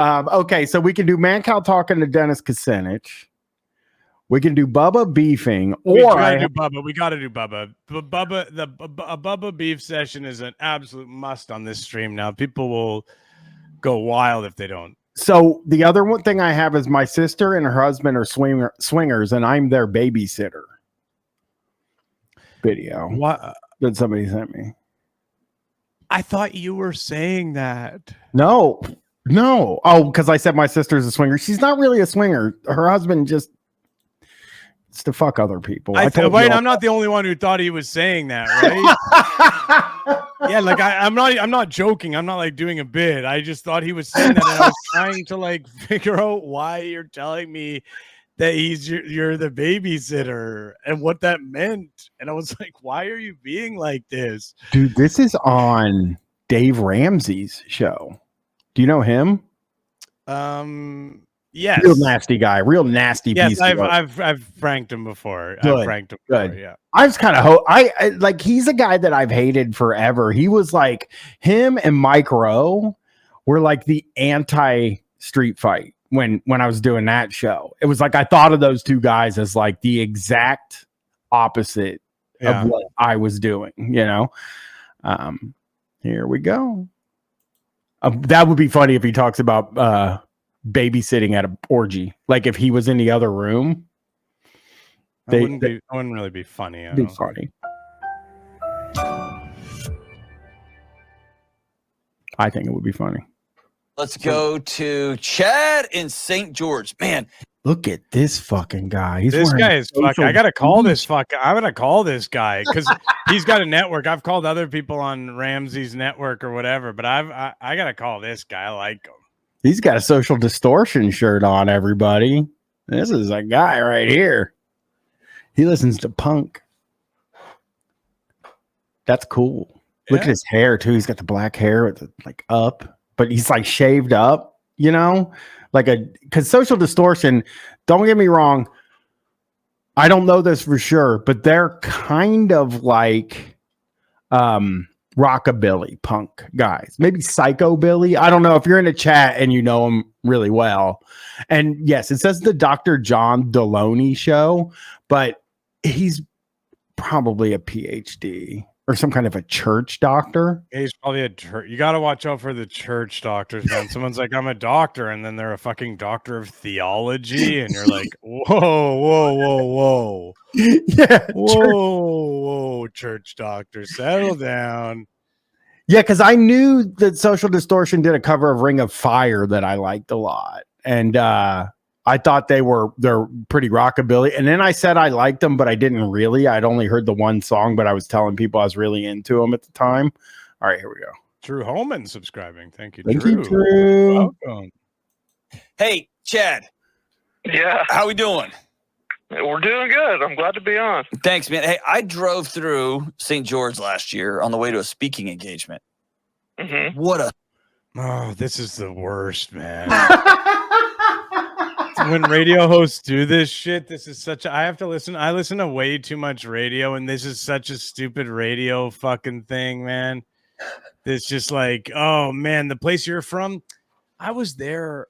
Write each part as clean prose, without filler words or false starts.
Okay, so we can do Mancow talking to Dennis Kucinich. We can do Bubba beefing, or we gotta do Bubba. We gotta do Bubba. A Bubba beef session is an absolute must on this stream now. People will go wild if they don't. So the other one thing I have is my sister and her husband are swingers, and I'm their babysitter. Video. What that somebody sent me. I thought you were saying that. No. Oh, because I said my sister's a swinger. She's not really a swinger. Her husband just it's to fuck other people. I'm not the only one who thought he was saying that, right? Yeah, like I'm not joking. I'm not like doing a bit. I just thought he was saying that, and I was trying to like figure out why you're telling me that you're the babysitter and what that meant. And I was like, why are you being like this? Dude, this is on Dave Ramsey's show. Do you know him? Yes. Real nasty guy, real nasty piece. Yes, I've pranked him before. Good. I've pranked him Good. before, yeah. I was kind of I like he's a guy that I've hated forever. He was like him and Mike Rowe were like the anti street fight when I was doing that show. It was like I thought of those two guys as like the exact opposite of what I was doing, you know. Here we go. That would be funny if he talks about babysitting at an orgy. Like if he was in the other room. It wouldn't really be funny. Be funny. I think it would be funny. Let's go to Chad in St. George. Man, look at this fucking guy. This guy is fucking. I gotta call this fuck. I'm gonna call this guy because he's got a network. I've called other people on Ramsey's network or whatever, but I gotta call this guy. I like him. He's got a Social Distortion shirt on. Everybody, this is a guy right here. He listens to punk. That's cool. Yeah. Look at his hair too. He's got the black hair with the, like up, but he's like shaved up, you know, because Social Distortion, don't get me wrong. I don't know this for sure, but they're kind of like rockabilly punk guys, maybe psychobilly. I don't know if you're in a chat and you know him really well. And yes, it says the Dr. John Deloney show, but he's probably a PhD or some kind of a church doctor. He's probably a church. You got to watch out for the church doctors, man. Someone's like, I'm a doctor, and then they're a fucking doctor of theology, and you're like, whoa. Yeah. Whoa, church doctor, settle down. Yeah, because I knew that Social Distortion did a cover of Ring of Fire that I liked a lot. And I thought they're pretty rockabilly. And then I said I liked them, but I didn't really. I'd only heard the one song, but I was telling people I was really into them at the time. All right, here we go. Drew Holman subscribing. Thank you, Thank you, Drew. Welcome. Hey, Chad. Yeah. How we doing? We're doing good. I'm glad to be on. Thanks, man. Hey, I drove through St. George last year on the way to a speaking engagement. Mm-hmm. Oh, this is the worst, man. When radio hosts do this shit, this is I have to listen. I listen to way too much radio, and this is such a stupid radio fucking thing, man. It's just like, oh man, the place you're from, I was there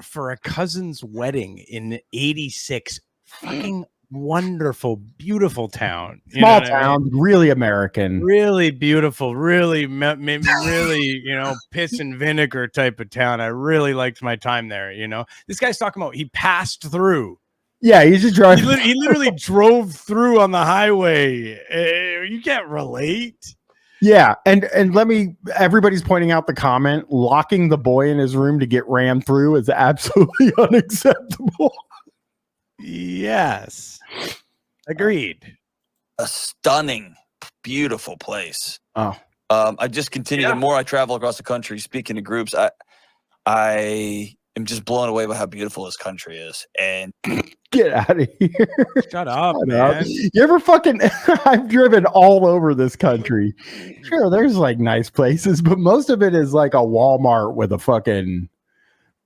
for a cousin's wedding in '86. Fucking wonderful, beautiful town. Small town, really American. Really beautiful, really, really, piss and vinegar type of town. I really liked my time there, This guy's talking about he passed through. Yeah, he's just driving. He literally drove through on the highway. You can't relate. Yeah, and everybody's pointing out the comment, locking the boy in his room to get ran through is absolutely unacceptable. Yes. Agreed. A stunning, beautiful place. Oh. I just continue. The more I travel across the country, speaking to groups, I am just blown away by how beautiful this country is. And get out of here. Shut up, man. You ever I've driven all over this country. Sure, there's like nice places, but most of it is like a Walmart with a fucking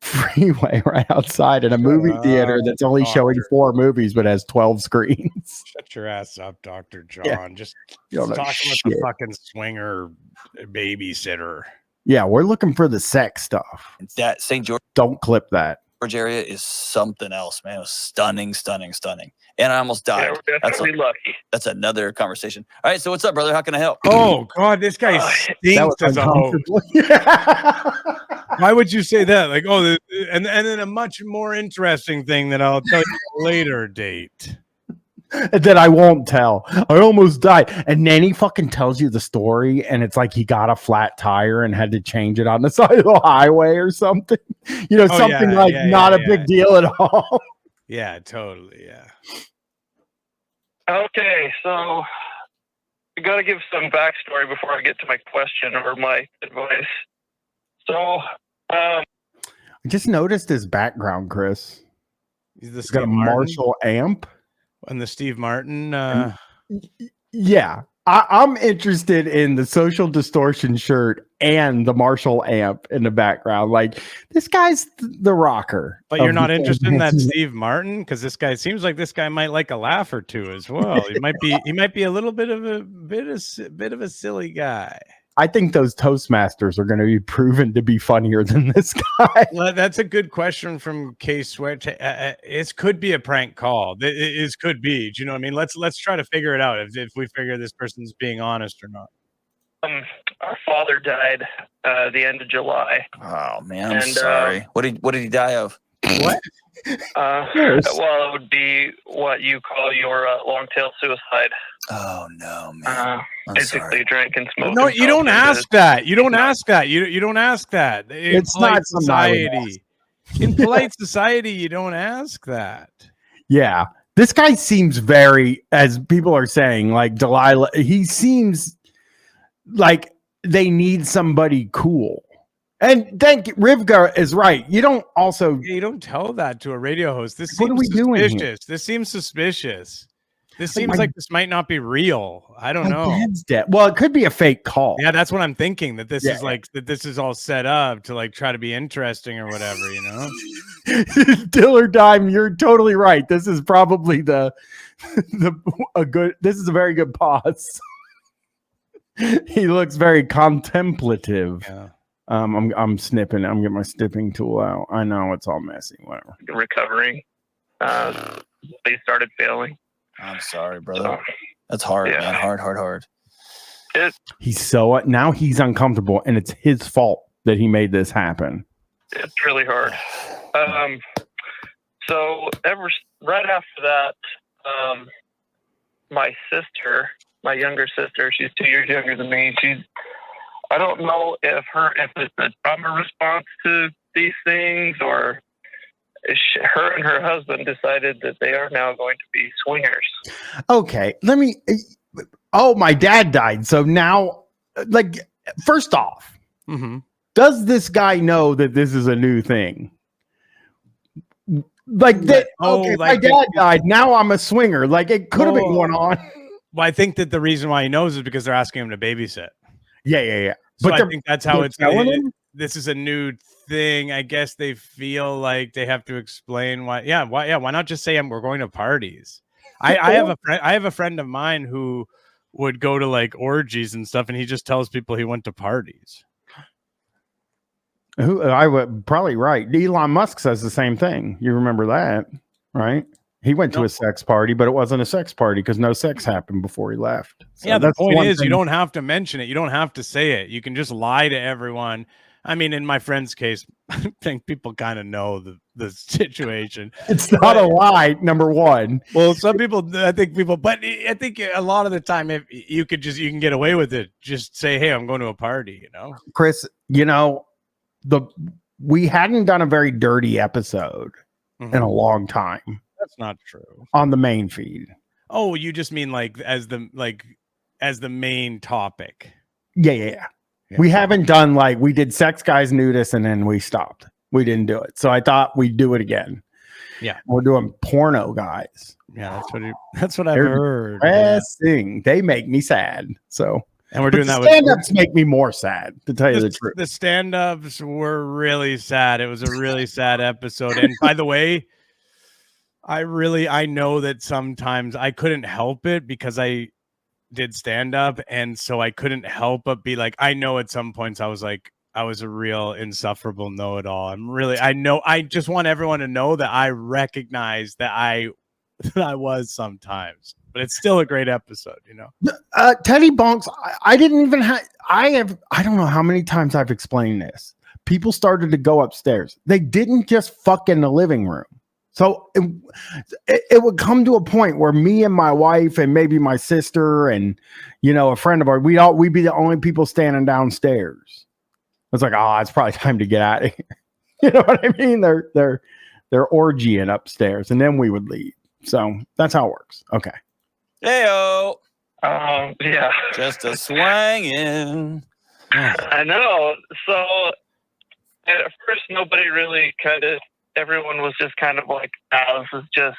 freeway right outside and a movie theater that's only showing 4 movies but has 12 screens. Shut your ass up, Dr. John. Yeah. Just talking with the fucking swinger babysitter. Yeah, we're looking for the sex stuff. That St. George Don't clip that. area is something else, man. It was stunning, stunning, stunning. And I almost died. Yeah, we're definitely lucky. That's another conversation. All right, so what's up, brother? How can I help? Oh God, this guy stinks as a host. Why would you say that? Like, oh, and then a much more interesting thing that I'll tell you at a later date. That I won't tell. I almost died. And then he fucking tells you the story, and it's like he got a flat tire and had to change it on the side of the highway or something. You know, something not a big deal at all. Yeah, totally. Yeah. Okay, so I got to give some backstory before I get to my question or my advice. So, I just noticed his background, Chris. He's got a Marshall amp. And the Steve Martin. Yeah. I'm interested in the Social Distortion shirt and the Marshall amp in the background. Like, this guy's the rocker. But you're not interested in that Steve Martin? Because this guy seems like this guy might like a laugh or two as well. He might be a little bit of a silly guy. I think those Toastmasters are going to be proven to be funnier than this guy. Well, that's a good question from K Switch. It could be a prank call. It could be. Do you know what I mean? Let's try to figure it out if we figure this person's being honest or not. Our father died the end of July. Oh man, I'm sorry. What did he die of? What? Well, it would be what you call your long-tail suicide. Oh no, man! Basically, drank and smoked. No, you don't ask that. You don't ask that. You don't ask that. It's not society. In polite society, you don't ask that. Yeah, this guy seems very, as people are saying, like Delilah. He seems like they need somebody cool. And thank you, Rivka is right. You don't tell that to a radio host. This what seems are we doing here? This seems suspicious. This seems like this might not be real. I don't know. Dad's dead. Well, it could be a fake call. Yeah, that's what I'm thinking. That this is like that. This is all set up to like try to be interesting or whatever. You know, Dill or Dime. You're totally right. This is probably this is a very good pause. He looks very contemplative. Yeah. I'm snipping. I'm getting my snipping tool out. I know it's all messy. Whatever. Recovering. They started failing. I'm sorry, brother. That's hard, man. Hard. He's now he's uncomfortable, and it's his fault that he made this happen. It's really hard. So right after that, my younger sister, she's 2 years younger than me. I don't know if it's a trauma response to these things, or her and her husband decided that they are now going to be swingers. Okay, my dad died. So now, like, first off, does this guy know that this is a new thing? Like that. Okay, my dad died. Now I'm a swinger. Like, it could have been going on. Well, I think that the reason why he knows is because they're asking him to babysit. Yeah. So I think that's how it's going. This is a new thing. I guess they feel like they have to explain why. Yeah. Why not just say we're going to parties? I have a friend of mine who would go to like orgies and stuff, and he just tells people he went to parties. I would probably right. Elon Musk says the same thing. You remember that, right? He went to a sex party, but it wasn't a sex party because no sex happened before he left. So yeah, the point is you don't have to mention it. You don't have to say it. You can just lie to everyone. I mean, in my friend's case, I think people kind of know the situation. It's not a lie, number one. Well, some people, but I think a lot of the time, if you can get away with it. Just say, hey, I'm going to a party, you know? Chris, we hadn't done a very dirty episode in a long time. That's not true. On the main feed. Oh, you just mean as the main topic. Yeah. We haven't done we did sex guys, nudists, and then we stopped. We didn't do it. So I thought we'd do it again. Yeah. We're doing porno guys. Yeah, that's what I've heard. Depressing. Yeah. They make me sad. So and we're doing that with stand-ups make me more sad, to tell you the truth. The stand-ups were really sad. It was a really sad episode. And by the way, I know that sometimes I couldn't help it because I did stand up. And so I couldn't help but be like, I know at some points I was like, I was a real insufferable know-it-all. I just want everyone to know that I recognize that I was sometimes, but it's still a great episode, you know. Teddy Bonks, I didn't even I don't know how many times I've explained this. People started to go upstairs. They didn't just fuck in the living room. So it would come to a point where me and my wife and maybe my sister and, you know, a friend of ours, we'd be the only people standing downstairs. It's like, oh, it's probably time to get out of here. You know what I mean? They're orgying upstairs, and then we would leave. So that's how it works. Okay. Heyo. Yeah. Just a swangin'. I know. So at first, nobody really everyone was just kind of like, oh, this is just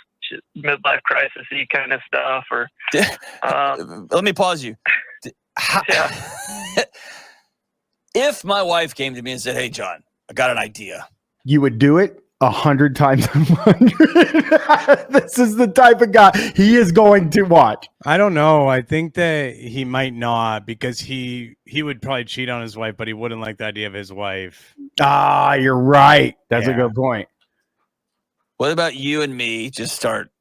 midlife crisis-y kind of stuff. Or let me pause you. yeah. If my wife came to me and said, "Hey, John, I got an idea," you would do it 100 times 100. This is the type of guy he is going to watch. I don't know. I think that he might not, because he would probably cheat on his wife, but he wouldn't like the idea of his wife. Ah, you're right. That's a good point. What about you and me just start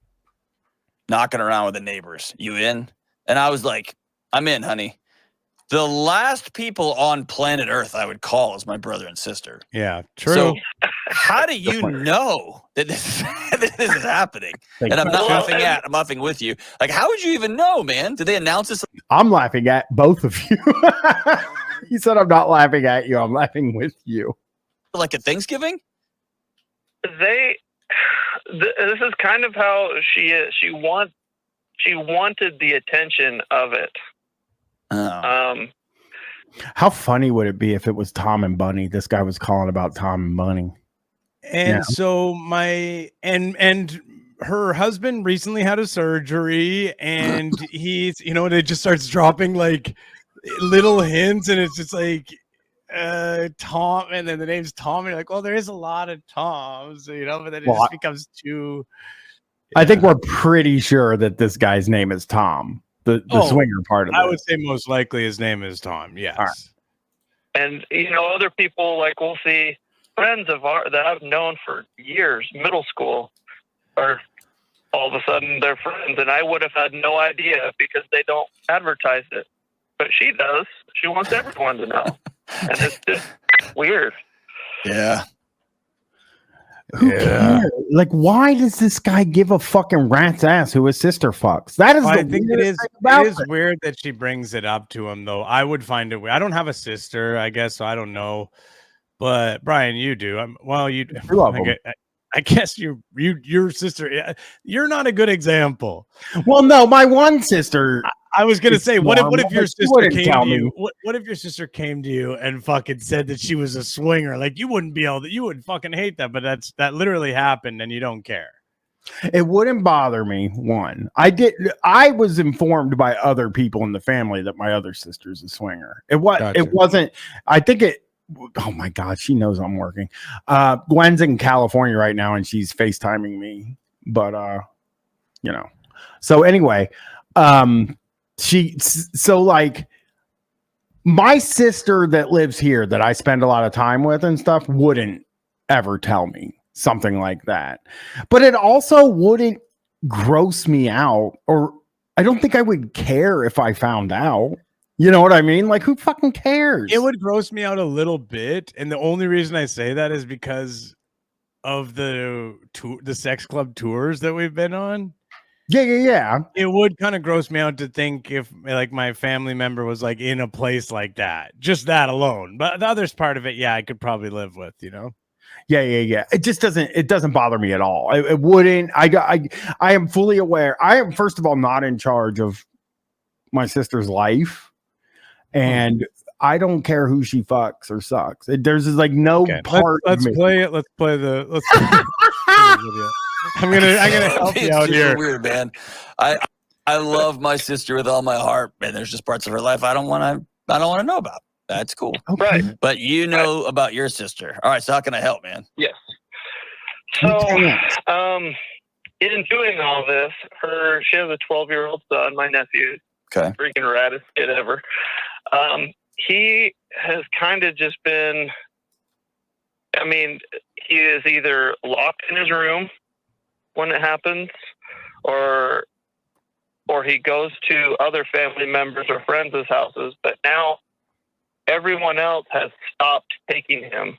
knocking around with the neighbors? You in? And I was like, I'm in, honey. The last people on planet Earth I would call is my brother and sister. Yeah, true. So how do you know that this is happening? And I'm not laughing at, I'm laughing with you. Like, how would you even know, man? Did they announce this? I'm laughing at both of you. He said, I'm not laughing at you. I'm laughing with you. Like at Thanksgiving? This is kind of how she is. She wanted the attention of it. Oh. How funny would it be if it was Tom and Bunny? This guy was calling about Tom and Bunny. And so and her husband recently had a surgery, and he's, you know, and it just starts dropping like little hints, and it's just like Tom, and then the name's Tom, and you're like, well, there is a lot of Toms, you know, but then it just becomes too. I think we're pretty sure that this guy's name is Tom. The swinger part of it. I would say most likely his name is Tom. Yes. Right. And, you know, other people, like, we'll see friends of ours that I've known for years, middle school, are all of a sudden they're friends. And I would have had no idea because they don't advertise it. But she does. She wants everyone to know. And it's just weird. Yeah. Who cares? Like, why does this guy give a fucking rat's ass who his sister fucks? That is. I think it is weird that she brings it up to him, though. I would find it weird. I don't have a sister, I guess, so I don't know. But Bryan, you do. I guess your sister. You're not a good example. Well, no, my one sister. I was gonna say, what if your sister came to you? What if your sister came to you and fucking said that she was a swinger? Like, you wouldn't be able to. You would fucking hate that, but that literally happened, and you don't care. It wouldn't bother me. One, I was informed by other people in the family that my other sister's a swinger. It wasn't. I think it. Oh my God, she knows I'm working. Gwen's in California right now, and she's FaceTiming me. But you know. So anyway, like my sister that lives here that I spend a lot of time with and stuff wouldn't ever tell me something like that. But it also wouldn't gross me out, or I don't think I would care if I found out. You know what I mean? Like, who fucking cares? It would gross me out a little bit, and the only reason I say that is because of the sex club tours that we've been on. Yeah. It would kind of gross me out to think if, like, my family member was like in a place like that, just that alone. But the other part of it, yeah, I could probably live with, you know. Yeah. It just doesn't bother me at all. It wouldn't. I am fully aware. I am, first of all, not in charge of my sister's life. And I don't care who she fucks or sucks. There's like no part. Let's play it. Let's play the video. I'm gonna help you out here. Weird, man. I love my sister with all my heart, and there's just parts of her life I don't want to know about. That's cool, right? But you know about your sister. All right, so how can I help, man? Yes. So, in doing all this, she has a 12-year-old son, my nephew. Okay. Freaking raddest kid ever. he has kind of just been, I mean, he is either locked in his room when it happens, or he goes to other family members or friends' houses, but now everyone else has stopped taking him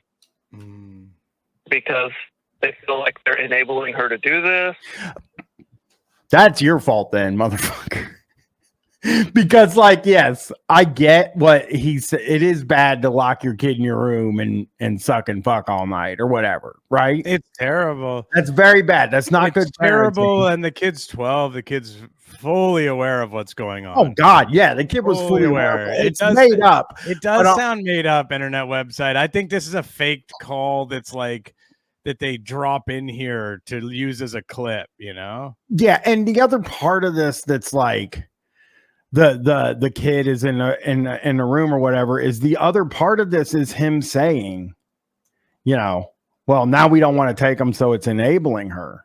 because they feel like they're enabling her to do this. That's your fault then, motherfucker. Because, like, yes, I get what he said. It is bad to lock your kid in your room and suck and fuck all night or whatever, right? It's terrible. That's very bad. That's not It's good. terrible. Parenting. And the kid's 12. The kid's fully aware of what's going on. Oh God, yeah, the kid was fully aware. It's made up. It does sound made up. Internet website. I think this is a faked call. That's like that they drop in here to use as a clip. You know? Yeah, and the other part of this that's like. The kid is in a room or whatever is the other part of this is him saying, you know, well, now we don't want to take him, so it's enabling her.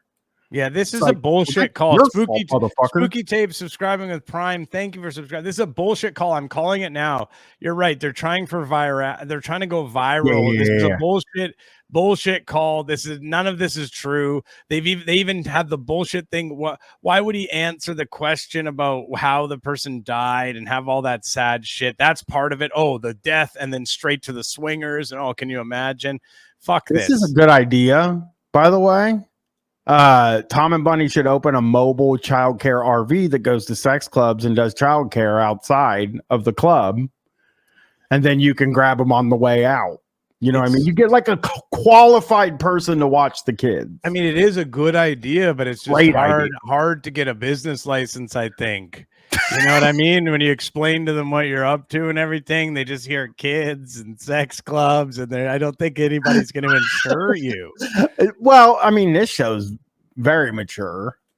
Yeah, this is a bullshit call. Spooky Tape subscribing with Prime. Thank you for subscribing. This is a bullshit call. I'm calling it now. You're right. They're trying for viral. They're trying to go viral. Yeah. This is a bullshit call. This is none of this is true. They even had the bullshit thing. Why would he answer the question about how the person died and have all that sad shit? That's part of it. Oh, the death, and then straight to the swingers. And oh, can you imagine? Fuck this. This is a good idea, by the way. Tom and Bunny should open a mobile childcare RV that goes to sex clubs and does childcare outside of the club, and then you can grab them on the way out. You know what I mean? You get like a qualified person to watch the kids. I mean, it is a good idea, but it's just hard to get a business license, I think. You know what I mean? When you explain to them what you're up to and everything, they just hear kids and sex clubs, and I don't think anybody's going to insure you. Well, I mean, this show's very mature.